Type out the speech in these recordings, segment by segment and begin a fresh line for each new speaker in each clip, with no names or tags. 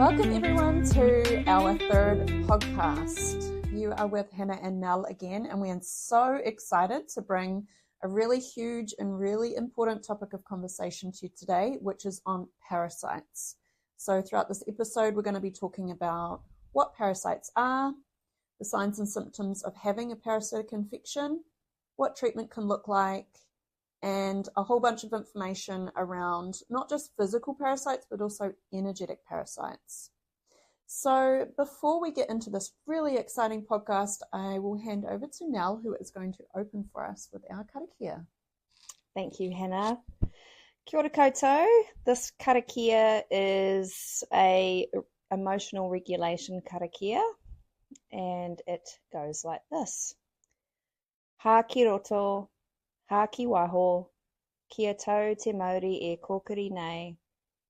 Welcome everyone to our third podcast. You are with Hannah and Nell again, and we are so excited to bring a really huge and really important topic of conversation to you today, which is on parasites. So throughout this episode, we're going to be talking about what parasites are, the signs and symptoms of having a parasitic infection, what treatment can look like, and a whole bunch of information around not just physical parasites, but also energetic parasites. So before we get into this really exciting podcast, I will hand over to Nell, who is going to open for us with our karakia.
Thank you, Hannah. Kia ora koutou. This karakia is a emotional regulation karakia, and it goes like this. Ha ki roto, ha ki waho, kia tau te mauri e kokiri nei,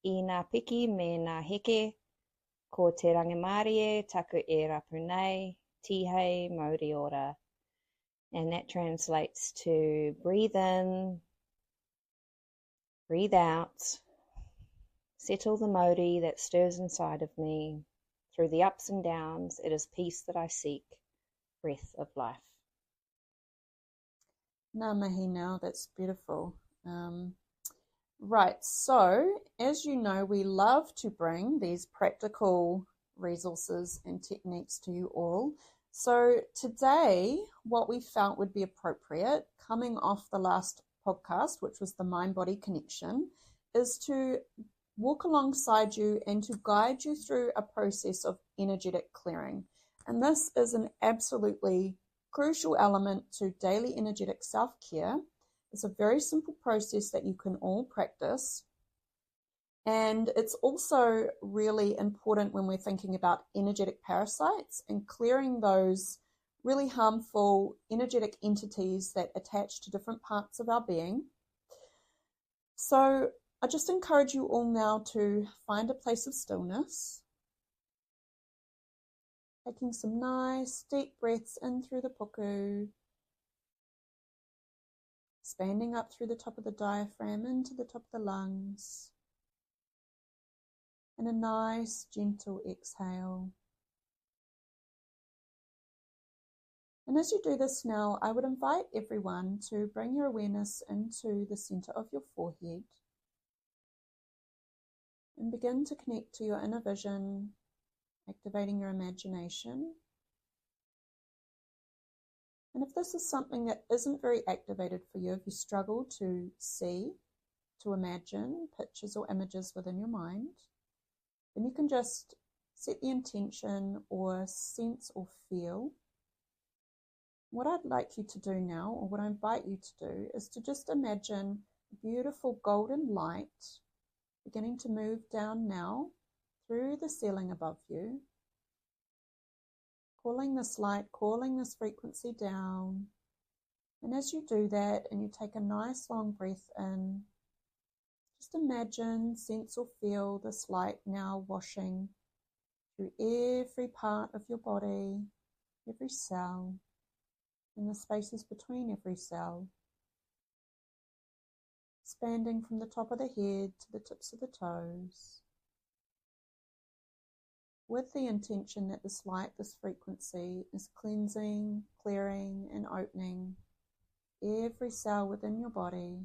I ngā piki me ngā heke, ko te rangimarie taku e rapu nei, tihei mauri ora. And that translates to breathe in, breathe out, settle the mauri that stirs inside of me. Through the ups and downs, it is peace that I seek, breath of life.
Ngā mihi Nell, that's beautiful. Right, so as you know, we love to bring these practical resources and techniques to you all. So today, what we felt would be appropriate, coming off the last podcast, which was the mind-body connection, is to walk alongside you and to guide you through a process of energetic clearing. And this is an absolutely crucial element to daily energetic self-care. It's a very simple process that you can all practice. And it's also really important when we're thinking about energetic parasites and clearing those really harmful energetic entities that attach to different parts of our being. So I just encourage you all now to find a place of stillness, taking some nice deep breaths in through the puku, expanding up through the top of the diaphragm into the top of the lungs, and a nice gentle exhale. And as you do this now, I would invite everyone to bring your awareness into the center of your forehead and begin to connect to your inner vision, activating your imagination. And if this is something that isn't very activated for you, if you struggle to see, to imagine pictures or images within your mind, then you can just set the intention or sense or feel. What I'd like you to do now, or what I invite you to do, is to just imagine a beautiful golden light beginning to move down now through the ceiling above you, calling this light, calling this frequency down. And as you do that and you take a nice long breath in, just imagine, sense or feel this light now washing through every part of your body, every cell, and the spaces between every cell, expanding from the top of the head to the tips of the toes, with the intention that this light, this frequency, is cleansing, clearing, and opening every cell within your body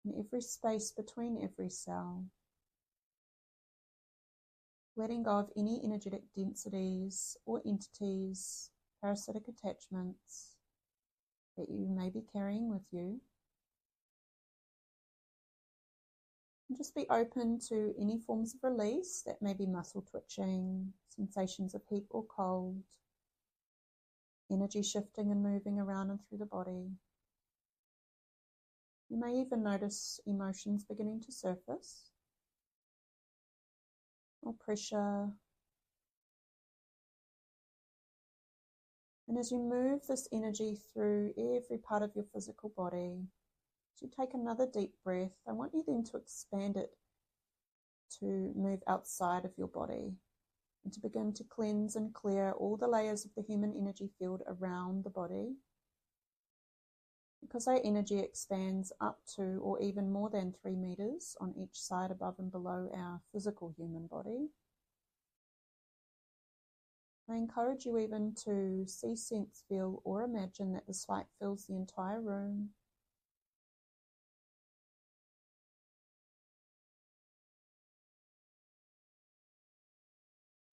and every space between every cell, letting go of any energetic densities or entities, parasitic attachments that you may be carrying with you. And just be open to any forms of release. That may be muscle twitching, sensations of heat or cold, energy shifting and moving around and through the body. You may even notice emotions beginning to surface, or pressure. And as you move this energy through every part of your physical body, as you take another deep breath, I want you then to expand it to move outside of your body and to begin to cleanse and clear all the layers of the human energy field around the body. because our energy expands up to or even more than 3 meters on each side, above and below our physical human body. I encourage you even to see, sense, feel, or imagine that this light fills the entire room.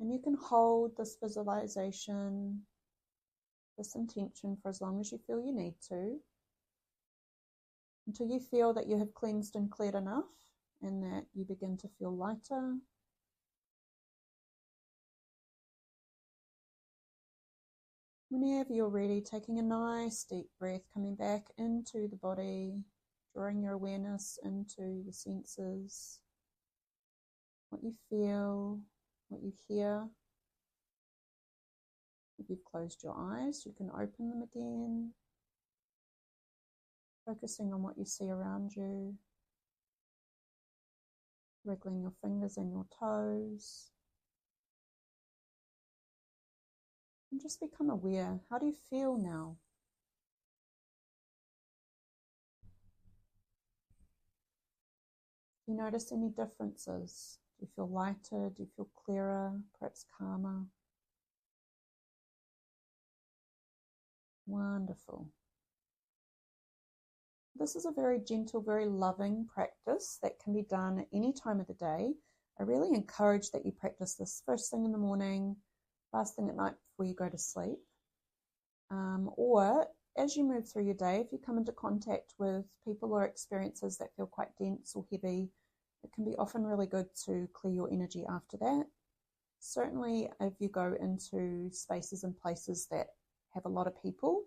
And you can hold this visualization, this intention, for as long as you feel you need to, until you feel that you have cleansed and cleared enough and that you begin to feel lighter. Whenever you're ready, taking a nice deep breath, coming back into the body, drawing your awareness into the senses, what you feel, what you hear. If you've closed your eyes, you can open them again, focusing on what you see around you, wriggling your fingers and your toes. And just become aware. How do you feel now? Do you notice any differences? Do you feel lighter? Do you feel clearer? Perhaps calmer? Wonderful. This is a very gentle, very loving practice that can be done at any time of the day. I really encourage that you practice this first thing in the morning, last thing at night before you go to sleep. Or as you move through your day, if you come into contact with people or experiences that feel quite dense or heavy, it can be often really good to clear your energy after that. Certainly if you go into spaces and places that have a lot of people,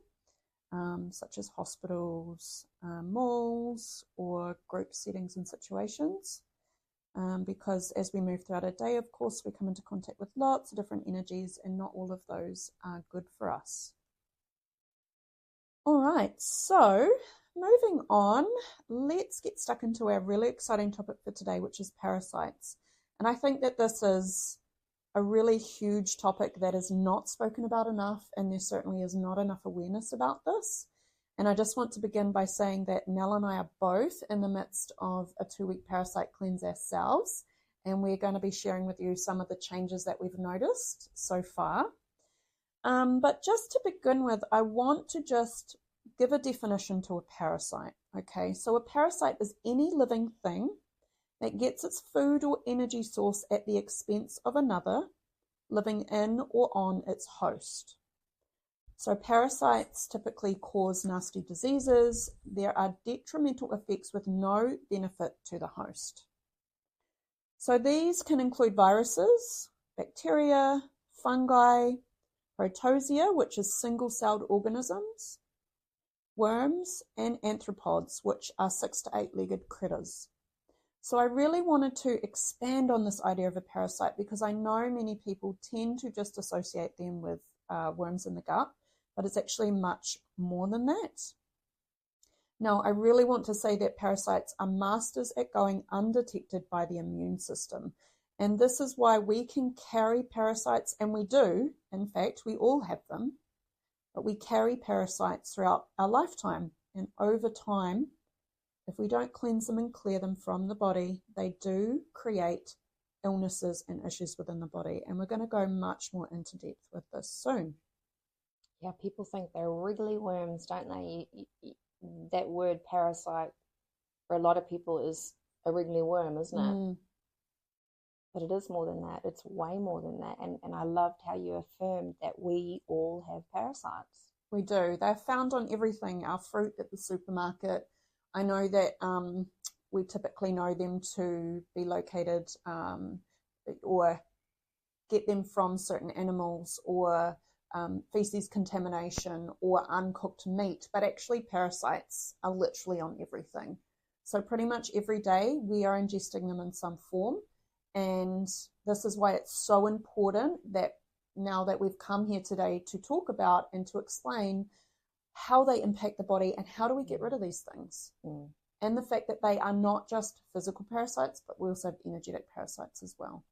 such as hospitals, malls, or group settings and situations. Because as we move throughout our day, of course, we come into contact with lots of different energies, and not all of those are good for us. All right, so moving on, let's get stuck into our really exciting topic for today, which is parasites. And I think that this is a really huge topic that is not spoken about enough, and there certainly is not enough awareness about this. And I just want to begin by saying that Nell and I are both in the midst of a 2-week parasite cleanse ourselves, and we're going to be sharing with you some of the changes that we've noticed so far. But just to begin with, I want to just give a definition to a parasite. Okay, so a parasite is any living thing that gets its food or energy source at the expense of another, living in or on its host. So parasites typically cause nasty diseases. There are detrimental effects with no benefit to the host. So these can include viruses, bacteria, fungi, protozoa, which is single-celled organisms, worms, and arthropods, which are 6 to 8-legged critters. So I really wanted to expand on this idea of a parasite because I know many people tend to just associate them with worms in the gut, but it's actually much more than that. Now, I really want to say that parasites are masters at going undetected by the immune system. And this is why we can carry parasites, and we do. In fact, we all have them. But we carry parasites throughout our lifetime. And over time, if we don't cleanse them and clear them from the body, they do create illnesses and issues within the body. And we're going to go much more into depth with this soon.
Yeah, people think they're wriggly worms, don't they? That word parasite for a lot of people is a wriggly worm, isn't it? But it is more than that. It's way more than that. And I loved how you affirmed that we all have parasites.
We do. They're found on everything. Our fruit at the supermarket. I know that we typically know them to be located or get them from certain animals, or feces contamination, or uncooked meat. But actually parasites are literally on everything. So pretty much every day we are ingesting them in some form. And this is why it's so important that now that we've come here today to talk about and to explain how they impact the body and how do we get rid of these things. And the fact that they are not just physical parasites, but we also have energetic parasites as well.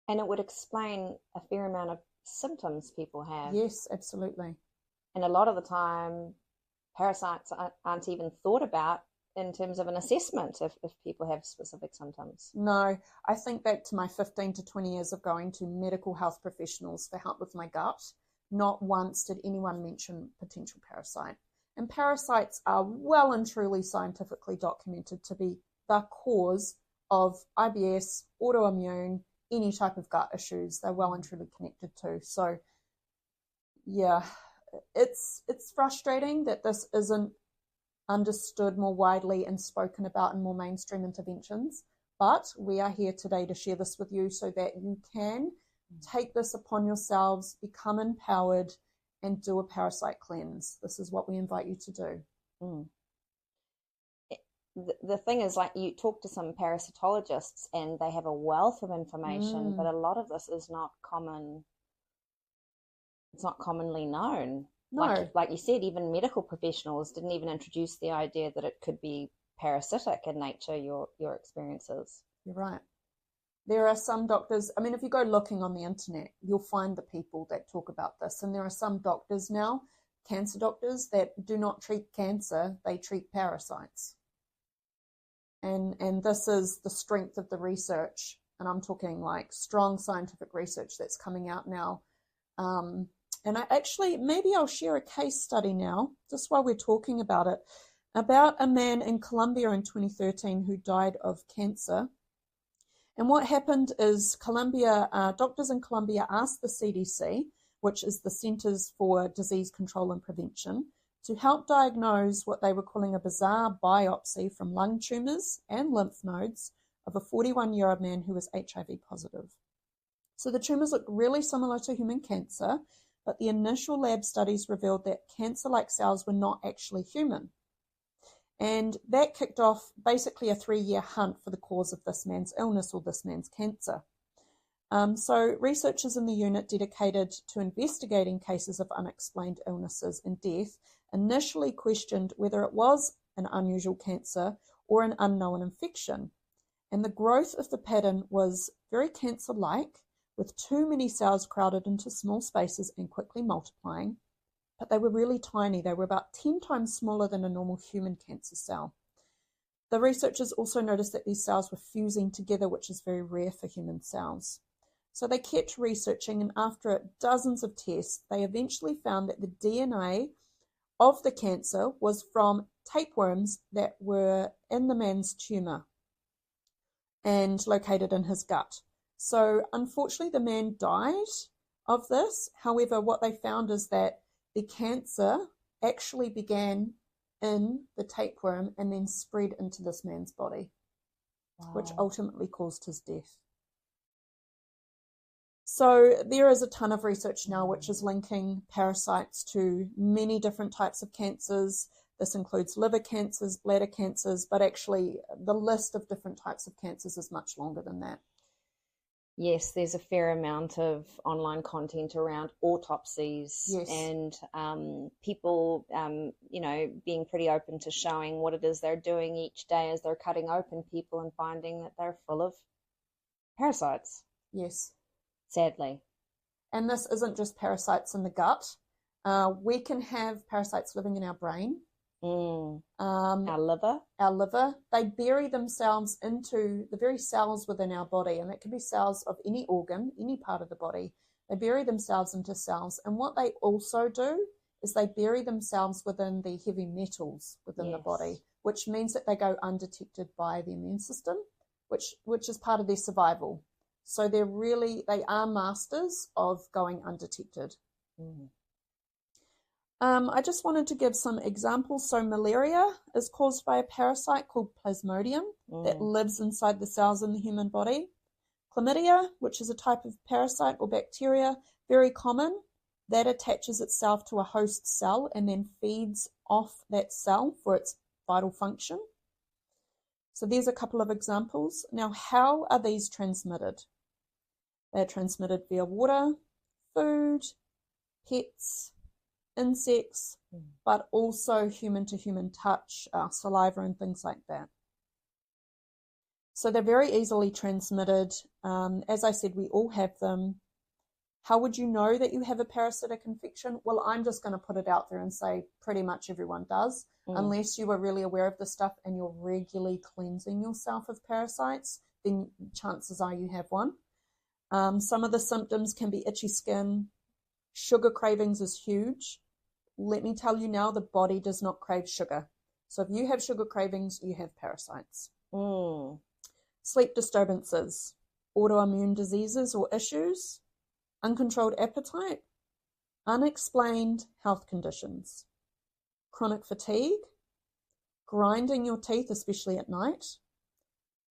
And it would explain a fair amount of symptoms people have.
Yes, absolutely.
And a lot of the time, parasites aren't even thought about in terms of an assessment if people have specific symptoms.
No, I think back to my 15 to 20 years of going to medical health professionals for help with my gut. Not once did anyone mention potential parasite. And parasites are well and truly scientifically documented to be the cause of IBS, autoimmune, any type of gut issues. They're well and truly connected to. So, yeah, it's frustrating that this isn't understood more widely and spoken about in more mainstream interventions. But we are here today to share this with you so that you can take this upon yourselves, become empowered, and do a parasite cleanse. This is what we invite you to do.
Mm. The thing is, like, you talk to some parasitologists and they have a wealth of information, but a lot of this is not common. It's not commonly known.
No.
Like you said, even medical professionals didn't even introduce the idea that it could be parasitic in nature, your experiences.
You're right. There are some doctors, I mean, if you go looking on the internet, you'll find the people that talk about this. And there are some doctors now, cancer doctors, that do not treat cancer, they treat parasites. And this is the strength of the research. And I'm talking like strong scientific research that's coming out now. And maybe I'll share a case study now, just while we're talking about it, about a man in Colombia in 2013 who died of cancer. And what happened is doctors in Colombia asked the CDC, which is the Centers for Disease Control and Prevention, to help diagnose what they were calling a bizarre biopsy from lung tumors and lymph nodes of a 41-year-old man who was HIV positive. So the tumors looked really similar to human cancer, but the initial lab studies revealed that cancer-like cells were not actually human. And that kicked off basically a 3-year hunt for the cause of this man's illness or this man's cancer. So researchers in the unit dedicated to investigating cases of unexplained illnesses and death initially questioned whether it was an unusual cancer or an unknown infection. And the growth of the pattern was very cancer-like, with too many cells crowded into small spaces and quickly multiplying. But they were really tiny. They were about 10 times smaller than a normal human cancer cell. The researchers also noticed that these cells were fusing together, which is very rare for human cells. So they kept researching, and after dozens of tests, they eventually found that the DNA of the cancer was from tapeworms that were in the man's tumor and located in his gut. So unfortunately, the man died of this. However, what they found is that the cancer actually began in the tapeworm and then spread into this man's body, which ultimately caused his death. So there is a ton of research now which is linking parasites to many different types of cancers. This includes liver cancers, bladder cancers, but actually the list of different types of cancers is much longer than that.
Yes, there's a fair amount of online content around autopsies.
Yes.
And people, being pretty open to showing what it is they're doing each day as they're cutting open people and finding that they're full of parasites.
Yes.
Sadly.
And this isn't just parasites in the gut. We can have parasites living in our brain.
Our liver.
They bury themselves into the very cells within our body, and it can be cells of any organ, any part of the body. They bury themselves into cells, and what they also do is they bury themselves within the heavy metals within the body, which means that they go undetected by the immune system, which is part of their survival. So they are masters of going undetected. I just wanted to give some examples. So malaria is caused by a parasite called Plasmodium that lives inside the cells in the human body. Chlamydia, which is a type of parasite or bacteria, very common, that attaches itself to a host cell and then feeds off that cell for its vital function. So there's a couple of examples. Now, how are these transmitted? They're transmitted via water, food, pets, insects, but also human-to-human touch, saliva and things like that. So they're very easily transmitted. As I said, we all have them. How would you know that you have a parasitic infection? Well, I'm just going to put it out there and say pretty much everyone does, unless you are really aware of this stuff and you're regularly cleansing yourself of parasites, then chances are you have one. Some of the symptoms can be itchy skin. Sugar cravings is huge. Let me tell you now, the body does not crave sugar. So if you have sugar cravings, you have parasites. Sleep disturbances, autoimmune diseases or issues, uncontrolled appetite, unexplained health conditions, chronic fatigue, grinding your teeth, especially at night,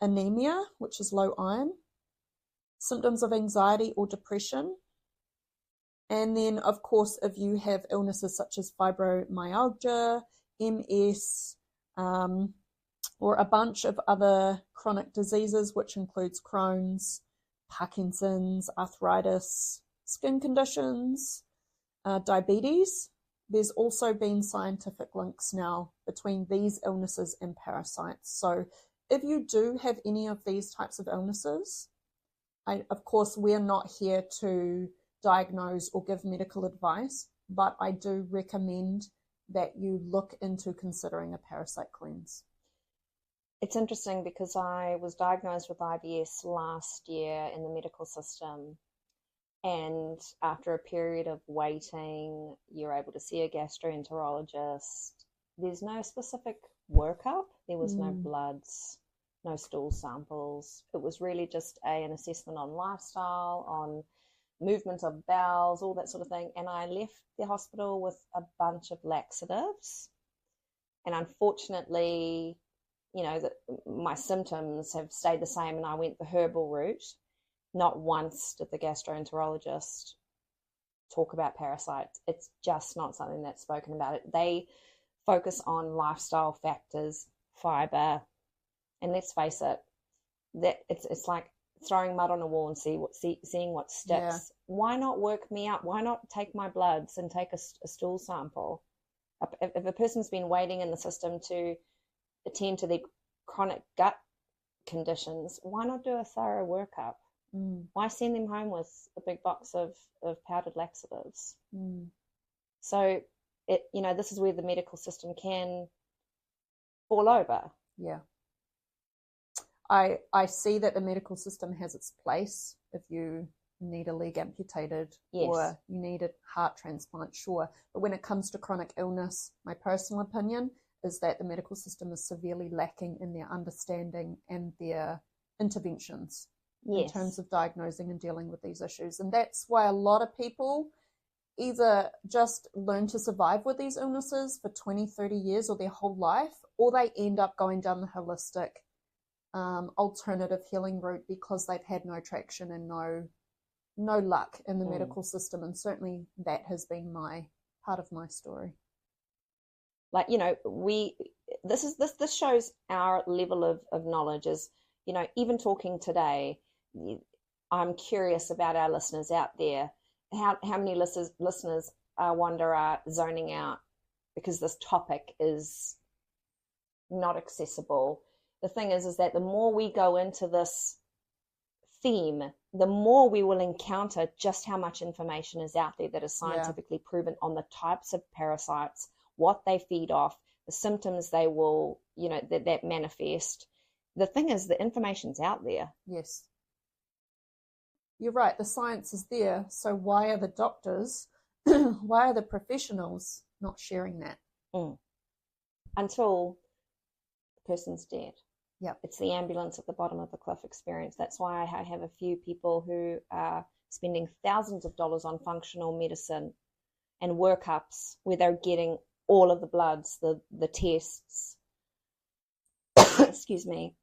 anemia, which is low iron, symptoms of anxiety or depression, and then, of course, if you have illnesses such as fibromyalgia, MS, or a bunch of other chronic diseases, which includes Crohn's, Parkinson's, arthritis, skin conditions, diabetes. There's also been scientific links now between these illnesses and parasites. So if you do have any of these types of illnesses, of course, we're not here to diagnose or give medical advice, but I do recommend that you look into considering a parasite cleanse.
It's interesting because I was diagnosed with IBS last year in the medical system, and after a period of waiting, you're able to see a gastroenterologist. There's no specific workup. There was no bloods, no stool samples. It was really just an assessment on lifestyle, on movement of bowels, all that sort of thing. And I left the hospital with a bunch of laxatives. And unfortunately, my symptoms have stayed the same, and I went the herbal route. Not once did the gastroenterologist talk about parasites. It's just not something that's spoken about. They focus on lifestyle factors, fiber, and let's face it, that it's like throwing mud on a wall and seeing what sticks. Yeah. Why not work me up? Why not take my bloods and take a stool sample? If a person's been waiting in the system to attend to their chronic gut conditions, why not do a thorough workup? Why send them home with a big box of powdered laxatives? So this is where the medical system can fall over.
Yeah. I see that the medical system has its place if you need a leg amputated, yes, or you need a heart transplant, sure. But when it comes to chronic illness, my personal opinion is that the medical system is severely lacking in their understanding and their interventions, yes, in terms of diagnosing and dealing with these issues. And that's why a lot of people either just learn to survive with these illnesses for 20, 30 years or their whole life, or they end up going down the holistic alternative healing route because they've had no traction and no luck in the medical system. And certainly that has been part of my story.
Like, this shows our level of knowledge is, even talking today, I'm curious about our listeners out there. How many listeners I wonder are zoning out because this topic is not accessible. The thing is that the more we go into this theme, the more we will encounter just how much information is out there that is scientifically proven on the types of parasites, what they feed off, the symptoms they will, that manifest. The thing is, the information's out there.
Yes. You're right. The science is there. So why are the doctors, why are the professionals not sharing that?
Until the person's dead.
Yep.
It's the ambulance at the bottom of the cliff experience. That's why I have a few people who are spending thousands of dollars on functional medicine and workups where they're getting all of the bloods, the tests. Excuse me.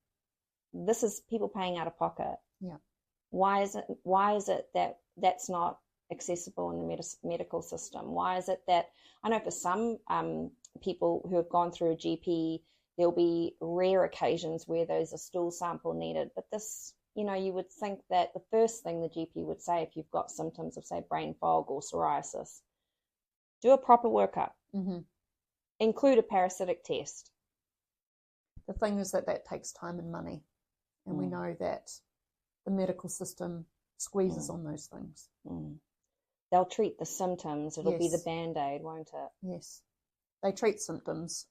This is people paying out of pocket.
Yeah.
Why is it that that's not accessible in the medical system? Why is it that, I know for some people who have gone through a GP, there'll be rare occasions where there's a stool sample needed. But this, you would think that the first thing the GP would say if you've got symptoms of, say, brain fog or psoriasis, do a proper workup. Mm-hmm. Include a parasitic test.
The thing is that takes time and money. And we know that the medical system squeezes on those things.
they'll treat the symptoms. It'll be the
Yes.
Band-Aid, won't it?
Yes. They treat symptoms.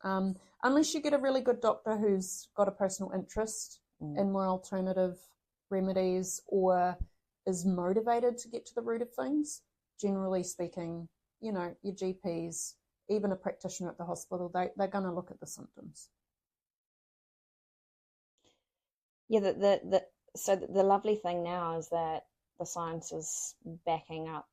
Unless you get a really good doctor who's got a personal interest in more alternative remedies or is motivated to get to the root of things. Generally speaking, you know, your GPs, even a practitioner at the hospital, they're going to look at the symptoms.
Yeah, so the lovely thing now is that the science is backing up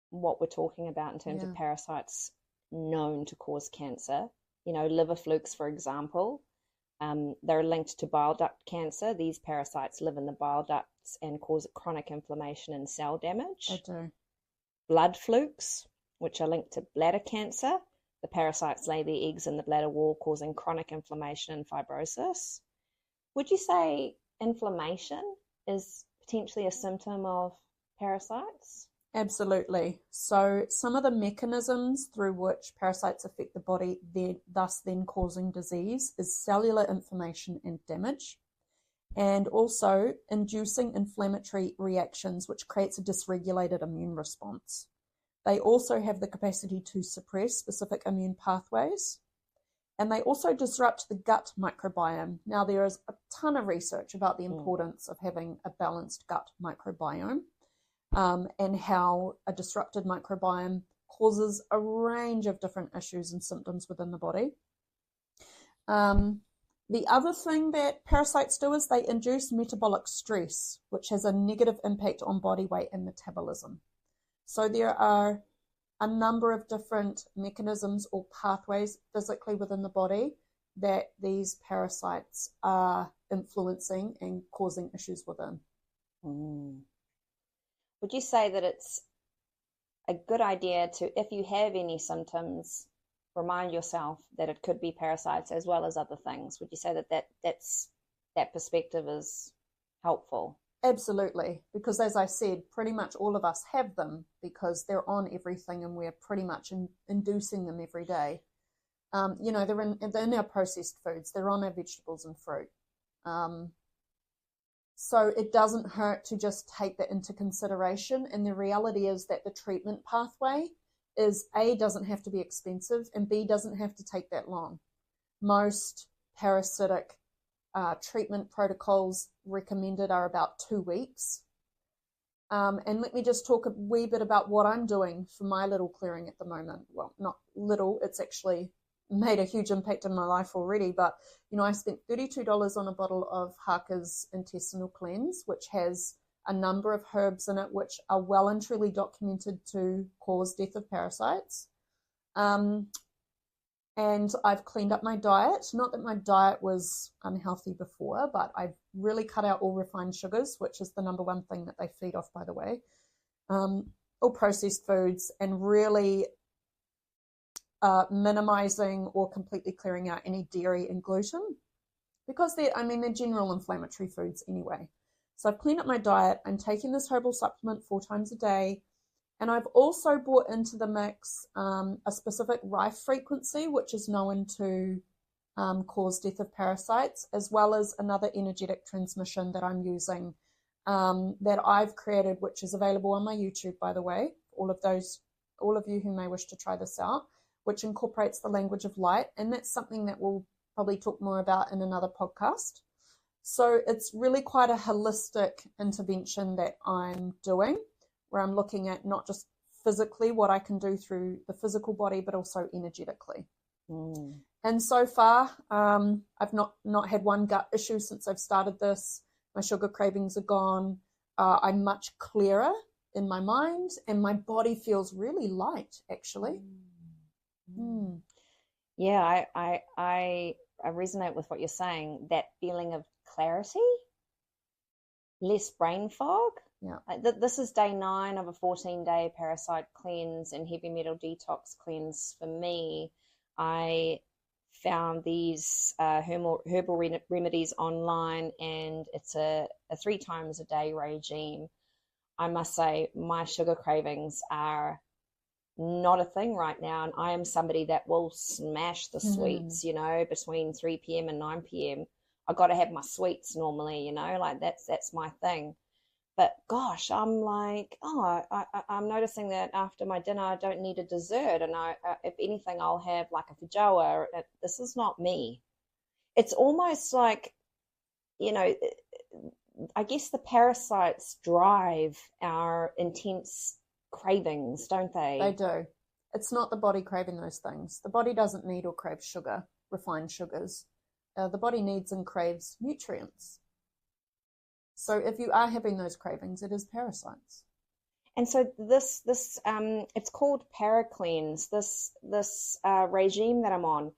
what we're talking about in terms of parasites known to cause cancer. You know, liver flukes, for example, they're linked to bile duct cancer. These parasites live in the bile ducts and cause chronic inflammation and cell damage.
They do.
Blood flukes, which are linked to bladder cancer. The parasites lay their eggs in the bladder wall, causing chronic inflammation and fibrosis. Would you say inflammation is potentially a symptom of parasites?
Absolutely. So some of the mechanisms through which parasites affect the body, thus then causing disease, is cellular inflammation and damage, and also inducing inflammatory reactions, which creates a dysregulated immune response. They also have the capacity to suppress specific immune pathways, and they also disrupt the gut microbiome. Now, there is a ton of research about the importance of having a balanced gut microbiome. And how a disrupted microbiome causes a range of different issues and symptoms within the body. The other thing that parasites do is they induce metabolic stress, which has a negative impact on body weight and metabolism. So there are a number of different mechanisms or pathways physically within the body that these parasites are influencing and causing issues within.
Would you say that it's a good idea to, if you have any symptoms, remind yourself that it could be parasites as well as other things? Would you say that perspective is helpful?
Absolutely, because as I said, pretty much all of us have them because they're on everything and we're pretty much inducing them every day. You know, they're in our processed foods, they're on our vegetables and fruit. So it doesn't hurt to just take that into consideration. And the reality is that the treatment pathway is A, doesn't have to be expensive, and B, doesn't have to take that long. Most parasitic treatment protocols recommended are about 2 weeks. And let me just talk a wee bit about what I'm doing for my little clearing at the moment. Well, not little, it's actually made a huge impact in my life already, but you know, I spent $32 on a bottle of Harker's intestinal cleanse, which has a number of herbs in it which are well and truly documented to cause death of parasites. And I've cleaned up my diet. Not that my diet was unhealthy before, but I've really cut out all refined sugars, which is the number one thing that they feed off, by the way, all processed foods, and really minimizing or completely clearing out any dairy and gluten, because they're general inflammatory foods anyway. So I've cleaned up my diet. I'm taking this herbal supplement 4 times a day. And I've also brought into the mix a specific rife frequency, which is known to cause death of parasites, as well as another energetic transmission that I'm using that I've created, which is available on my YouTube, by the way, all of you who may wish to try this out, which incorporates the language of light. And that's something that we'll probably talk more about in another podcast. So it's really quite a holistic intervention that I'm doing, where I'm looking at not just physically what I can do through the physical body, but also energetically. And so far, I've not had one gut issue since I've started this. My sugar cravings are gone. I'm much clearer in my mind, and my body feels really light, actually.
Yeah, I resonate with what you're saying. That feeling of clarity, less brain fog.
Yeah.
This is day 9 of a 14-day parasite cleanse and heavy metal detox cleanse for me. I found these herbal remedies online, and it's a 3 times a day regime. I must say my sugar cravings are not a thing right now, and I am somebody that will smash the sweets, you know, between 3 p.m. and 9 p.m. I got to have my sweets normally, you know, like that's my thing. But gosh, I'm like, oh, I'm noticing that after my dinner, I don't need a dessert. And if anything, I'll have like a feijoa. This is not me. It's almost like, you know, I guess the parasites drive our intense cravings, don't they?
They do. It's not the body craving those things. The body doesn't need or crave sugar, refined sugars. The body needs and craves nutrients. So if you are having those cravings, it is parasites.
And so this it's called ParaCleanse. This regime that I'm on.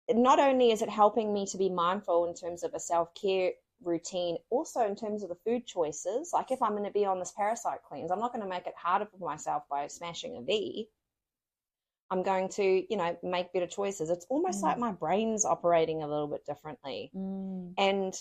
Not only is it helping me to be mindful in terms of a self-care routine, also in terms of the food choices. Like if I'm going to be on this parasite cleanse, I'm not going to make it harder for myself by smashing a V. I'm going to, make better choices. It's almost like my brain's operating a little bit differently. And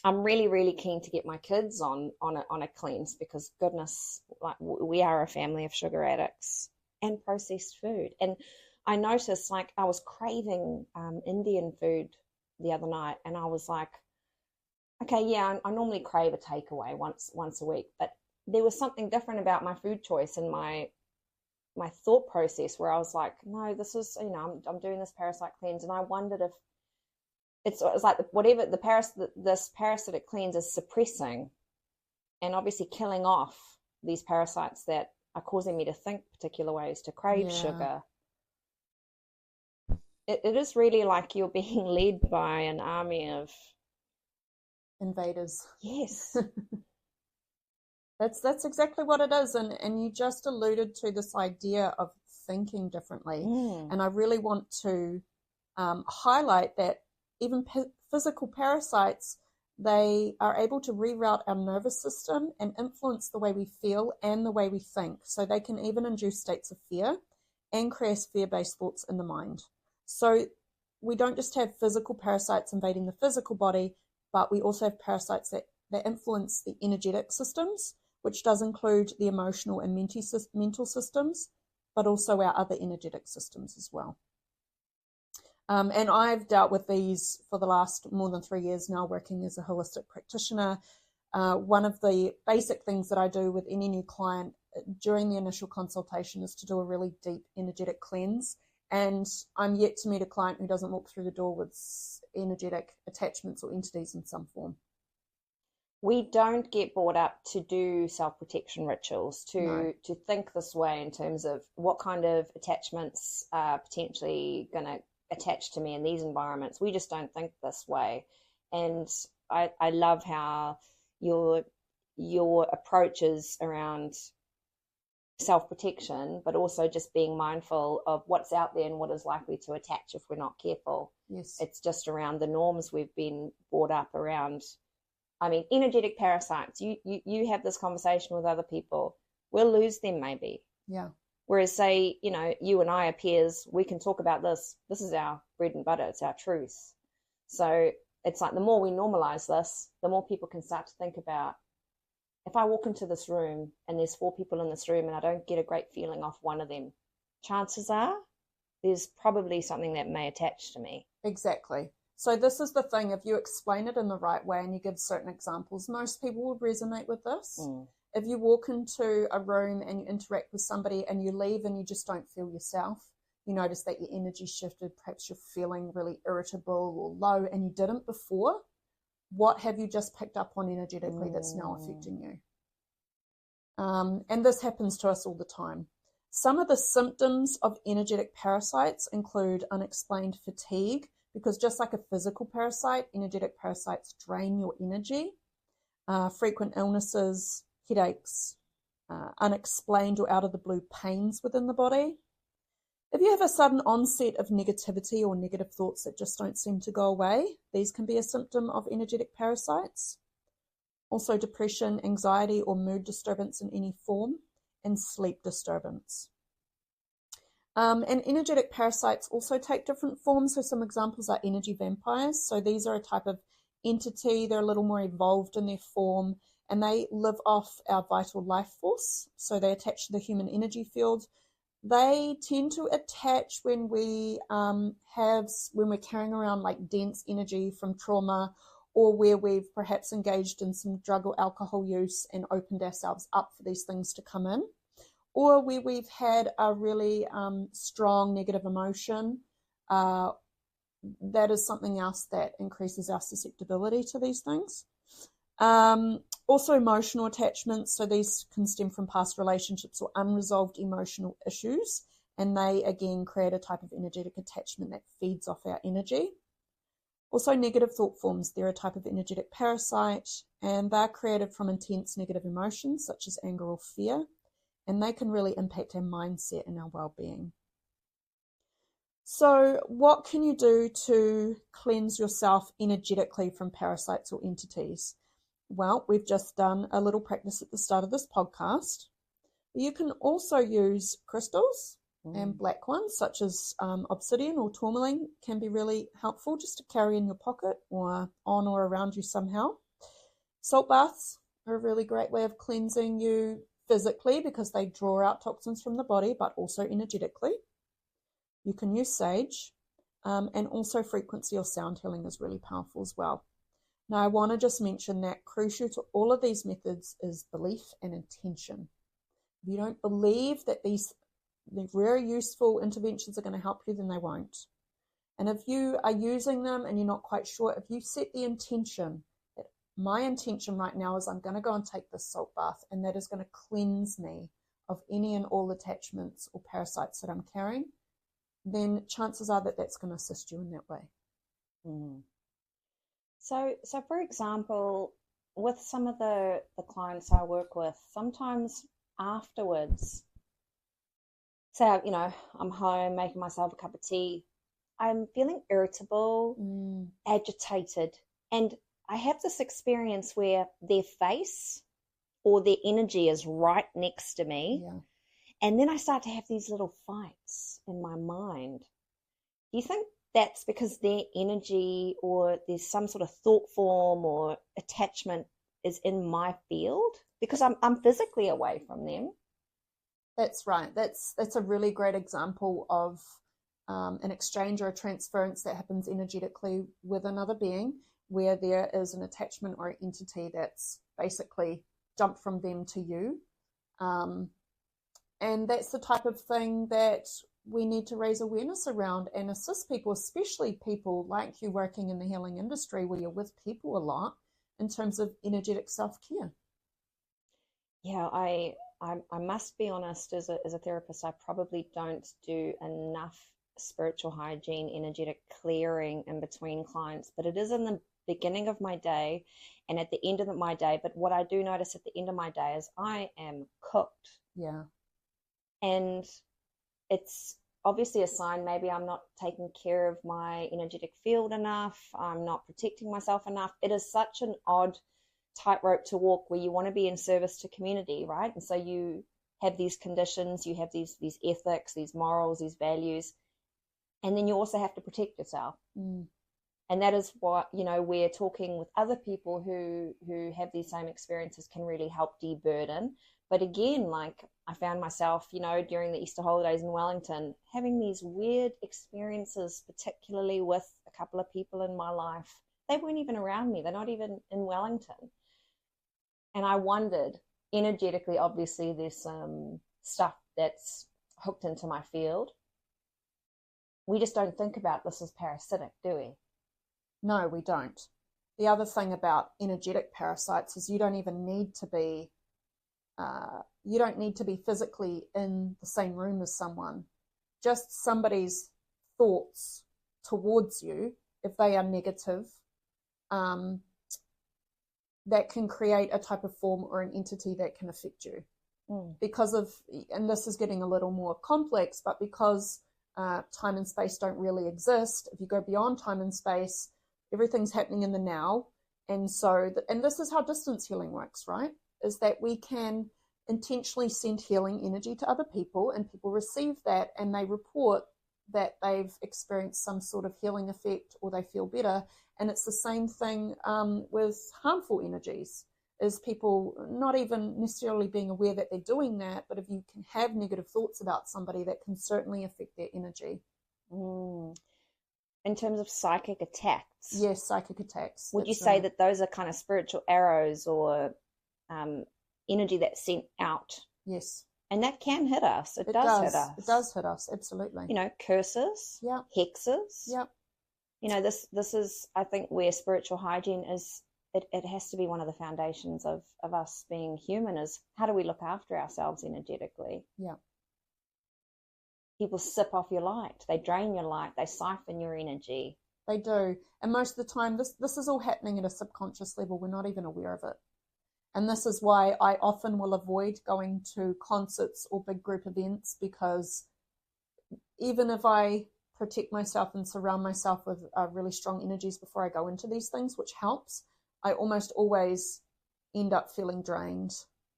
I'm really, really keen to get my kids on a cleanse because goodness, like we are a family of sugar addicts and processed food. And I noticed like I was craving Indian food the other night, and I was like, okay, yeah, I normally crave a takeaway once a week, but there was something different about my food choice and my thought process where I was like, no, this is, I'm doing this parasite cleanse, and I wondered if it's like whatever this parasitic cleanse is suppressing and obviously killing off these parasites that are causing me to think particular ways, to crave sugar. It is really like you're being led by an army of
invaders.
Yes.
That's exactly what it is. And you just alluded to this idea of thinking differently. And I really want to highlight that even physical parasites, they are able to reroute our nervous system and influence the way we feel and the way we think. So they can even induce states of fear and create fear-based thoughts in the mind. So we don't just have physical parasites invading the physical body, but we also have parasites that influence the energetic systems, which does include the emotional and mental systems, but also our other energetic systems as well. And I've dealt with these for the last more than 3 years now, working as a holistic practitioner. One of the basic things that I do with any new client during the initial consultation is to do a really deep energetic cleanse. And I'm yet to meet a client who doesn't walk through the door with energetic attachments or entities in some form.
We don't get brought up to do self-protection rituals, to think this way in terms of what kind of attachments are potentially going to attach to me in these environments. We just don't think this way. And I love how your approach is around self-protection, but also just being mindful of what's out there and what is likely to attach if we're not careful.
Yes.
It's just around the norms we've been brought up around. I mean, energetic parasites, you have this conversation with other people, we'll lose them maybe.
Yeah.
Whereas say, you and I are peers, we can talk about this. This is our bread and butter. It's our truth. So it's like the more we normalize this, the more people can start to think about, if I walk into this room and there's 4 people in this room and I don't get a great feeling off one of them, chances are there's probably something that may attach to me.
Exactly. So this is the thing, if you explain it in the right way and you give certain examples, most people will resonate with this. If you walk into a room and you interact with somebody and you leave and you just don't feel yourself, you notice that your energy shifted, perhaps you're feeling really irritable or low and you didn't before, what have you just picked up on energetically that's now affecting you? And this happens to us all the time. Some of the symptoms of energetic parasites include unexplained fatigue, because just like a physical parasite, energetic parasites drain your energy, frequent illnesses, headaches, unexplained or out of the blue pains within the body. If you have a sudden onset of negativity or negative thoughts that just don't seem to go away, these can be a symptom of energetic parasites. Also depression, anxiety, or mood disturbance in any form, and sleep disturbance. And energetic parasites also take different forms. So some examples are energy vampires. So these are a type of entity. They're a little more evolved in their form, and they live off our vital life force. So they attach to the human energy field. They tend to attach when we're carrying around like dense energy from trauma, or where we've perhaps engaged in some drug or alcohol use and opened ourselves up for these things to come in, or where we've had a really strong negative emotion. That is something else that increases our susceptibility to these things. Also emotional attachments, so these can stem from past relationships or unresolved emotional issues, and they again create a type of energetic attachment that feeds off our energy. Also negative thought forms, they're a type of energetic parasite, and they're created from intense negative emotions such as anger or fear, and they can really impact our mindset and our well-being. So what can you do to cleanse yourself energetically from parasites or entities? Well, we've just done a little practice at the start of this podcast. You can also use crystals, and black ones such as obsidian or tourmaline can be really helpful just to carry in your pocket or on or around you somehow. Salt baths are a really great way of cleansing you physically because they draw out toxins from the body, but also energetically. You can use sage, and also frequency or sound healing is really powerful as well. Now, I want to just mention that crucial to all of these methods is belief and intention. If you don't believe that these very useful interventions are going to help you, then they won't. And if you are using them and you're not quite sure, if you set the intention, that my intention right now is I'm going to go and take this salt bath, and that is going to cleanse me of any and all attachments or parasites that I'm carrying, then chances are that that's going to assist you in that way.
So for example, with some of the clients I work with, sometimes afterwards, say, I'm home making myself a cup of tea, I'm feeling irritable, agitated, and I have this experience where their face or their energy is right next to me.
Yeah.
And then I start to have these little fights in my mind. Do you think that's because their energy or there's some sort of thought form or attachment is in my field? Because I'm physically away from them.
That's right. That's a really great example of an exchange or a transference that happens energetically with another being, where there is an attachment or an entity that's basically jumped from them to you. And that's the type of thing that we need to raise awareness around and assist people, especially people like you working in the healing industry where you're with people a lot, in terms of energetic self-care.
Yeah, I must be honest, as a therapist, I probably don't do enough spiritual hygiene, energetic clearing in between clients, but it is in the beginning of my day and at the end of my day. But what I do notice at the end of my day is I am cooked.
Yeah.
And it's obviously a sign maybe I'm not taking care of my energetic field enough. I'm not protecting myself enough. It is such an odd tightrope to walk where you want to be in service to community, right? And so you have these conditions, you have these ethics, these morals, these values, and then you also have to protect yourself. And that is what, where talking with other people who have these same experiences can really help deburden. But again, like I found myself, during the Easter holidays in Wellington, having these weird experiences, particularly with a couple of people in my life. They weren't even around me. They're not even in Wellington. And I wondered, energetically, obviously, there's some stuff that's hooked into my field. We just don't think about this as parasitic, do we?
No, we don't. The other thing about energetic parasites is you don't even need to be physically in the same room as someone. Just somebody's thoughts towards you, if they are negative, that can create a type of form or an entity that can affect you. Because of, and this is getting a little more complex, but because time and space don't really exist, if you go beyond time and space, everything's happening in the now. And so, and this is how distance healing works, right? Is that we can intentionally send healing energy to other people, and people receive that and they report that they've experienced some sort of healing effect or they feel better. And it's the same thing with harmful energies, is people not even necessarily being aware that they're doing that, but if you can have negative thoughts about somebody, that can certainly affect their energy.
in terms of psychic attacks.
Yes, psychic attacks.
Would you say that those are kind of spiritual arrows or energy that's sent out?
Yes.
And that can hit us. It does hit us.
It does hit us, absolutely.
You know, curses,
yep.
hexes.
Yep.
You know, this is, I think, where spiritual hygiene is. It has to be one of the foundations of us being human, is how do we look after ourselves energetically?
Yeah.
People sip off your light. They drain your light. They siphon your energy.
They do. And most of the time, this is all happening at a subconscious level. We're not even aware of it. And this is why I often will avoid going to concerts or big group events, because even if I protect myself and surround myself with really strong energies before I go into these things, which helps, I almost always end up feeling drained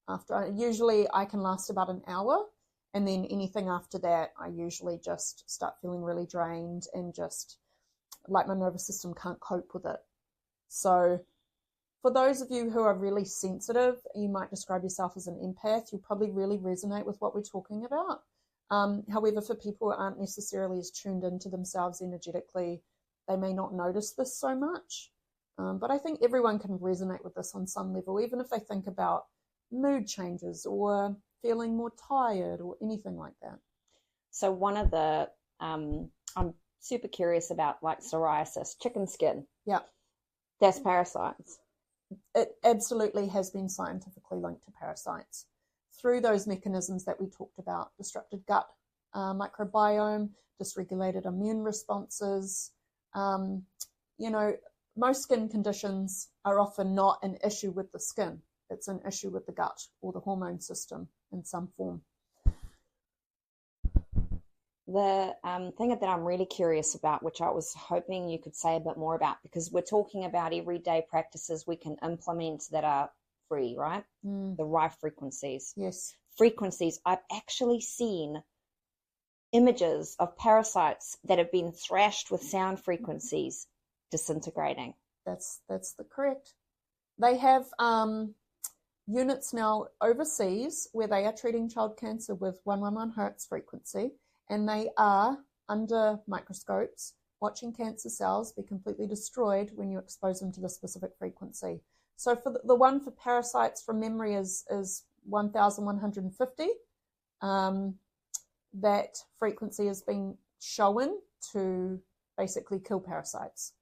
after. Usually I can last about an hour, and then anything after that, I usually just start feeling really drained and just like my nervous system can't cope with it. So for those of you who are really sensitive, you might describe yourself as an empath. You probably really resonate with what we're talking about. However, for people who aren't necessarily as tuned into themselves energetically, they may not notice this so much. But I think everyone can resonate with this on some level, even if they think about mood changes or feeling more tired or anything like that.
So one of the, I'm super curious about, like psoriasis, chicken skin.
Yeah.
That's parasites.
It absolutely has been scientifically linked to parasites through those mechanisms that we talked about: disrupted gut microbiome, dysregulated immune responses. You know, most skin conditions are often not an issue with the skin. It's an issue with the gut or the hormone system in some form.
The thing that I'm really curious about, which I was hoping you could say a bit more about, because we're talking about everyday practices we can implement that are free, right? The right frequencies.
Yes.
Frequencies. I've actually seen images of parasites that have been thrashed with sound frequencies disintegrating.
That's the correct. They have units now overseas where they are treating child cancer with 111 hertz frequency, and they are under microscopes watching cancer cells be completely destroyed when you expose them to the specific frequency. So for the one for parasites, from memory, is 1,150. That frequency has been shown to basically kill parasites.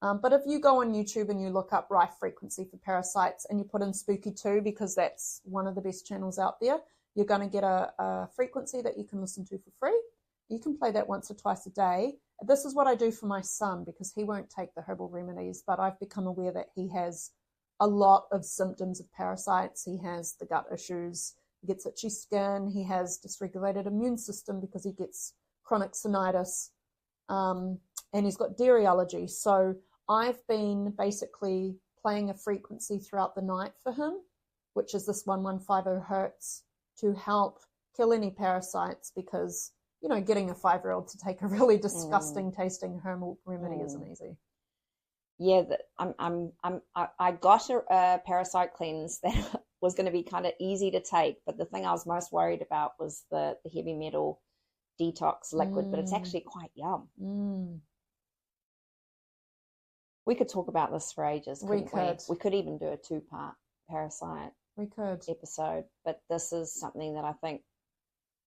But if you go on YouTube and you look up Rife frequency for parasites and you put in Spooky 2, because that's one of the best channels out there, you're going to get a frequency that you can listen to for free. You can play that once or twice a day. This is what I do for my son, because he won't take the herbal remedies, but I've become aware that he has a lot of symptoms of parasites. He has the gut issues, he gets itchy skin, he has dysregulated immune system because he gets chronic sinusitis, and he's got dairy allergy. So I've been basically playing a frequency throughout the night for him, which is this 1150 hertz, to help kill any parasites, because, you know, getting a 5-year-old to take a really disgusting tasting herbal remedy isn't easy.
Yeah, I got a parasite cleanse that was going to be kind of easy to take, but the thing I was most worried about was the heavy metal detox liquid, but it's actually quite yum. We could talk about this for ages, couldn't we? We could even do a 2-part parasite episode, but this is something that I think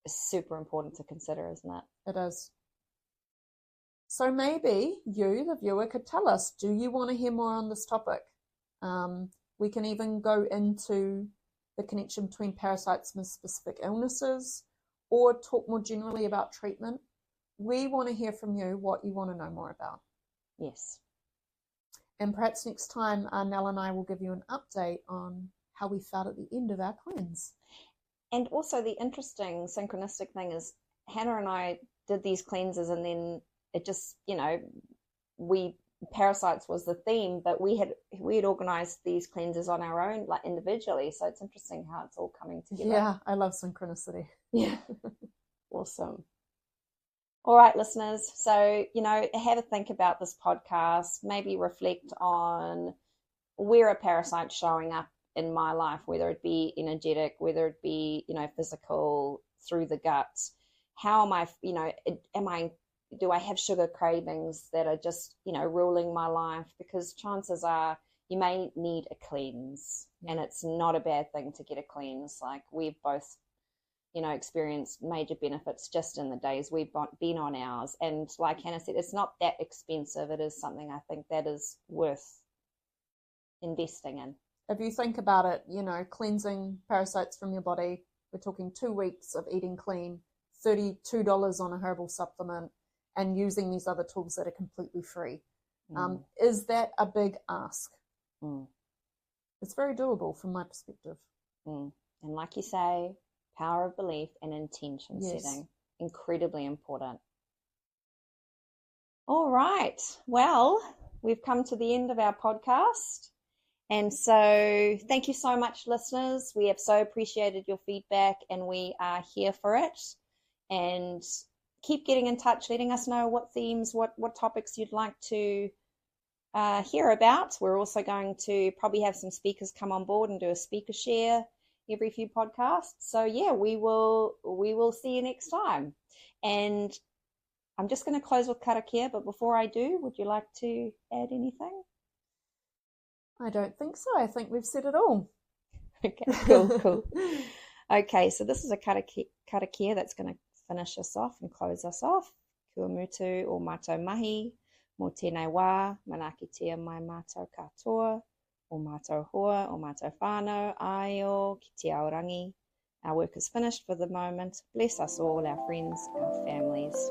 is super important to consider, isn't it?
It is. So maybe you, the viewer, could tell us, do you want to hear more on this topic? We can even go into the connection between parasites and specific illnesses, or talk more generally about treatment. We want to hear from you what you want to know more about.
Yes.
And perhaps next time, Nell and I will give you an update on how we felt at the end of our cleanse.
And also the interesting synchronistic thing is Hannah and I did these cleanses, and then it just, you know, parasites was the theme, but we had organized these cleanses on our own, like individually. So it's interesting how it's all coming together.
Yeah, I love synchronicity.
Yeah. Awesome. All right, listeners. So, you know, have a think about this podcast, maybe reflect on where a parasite showing up in my life, whether it be energetic, whether it be, you know, physical, through the gut. How am I, you know, am I do I have sugar cravings that are just, ruling my life? Because chances are you may need a cleanse, and it's not a bad thing to get a cleanse. Like we've both, experienced major benefits just in the days we've been on ours. And like Hannah said, it's not that expensive. It is something I think that is worth investing in.
If you think about it, cleansing parasites from your body, we're talking 2 weeks of eating clean, $32 on a herbal supplement, and using these other tools that are completely free. Is that a big ask? It's very doable from my perspective.
And like you say, power of belief and intention setting, incredibly important. All right. Well, we've come to the end of our podcast. And so thank you so much, listeners. We have so appreciated your feedback, and we are here for it. And keep getting in touch, letting us know what themes, what topics you'd like to hear about. We're also going to probably have some speakers come on board and do a speaker share every few podcasts. So yeah, we will see you next time. And I'm just going to close with karakia, but before I do, would you like to add anything?
I don't think so. I think we've said it all.
Okay, cool. Okay, so this is a karakia that's going to finish us off and close us off. Kua mutu o mātou mahi, mō tēnei wā, manakitia mai mātou katoa, o mātou hoa, o mātou whānau, aio, ki te aorangi. Our work is finished for the moment. Bless us all, our friends, our families.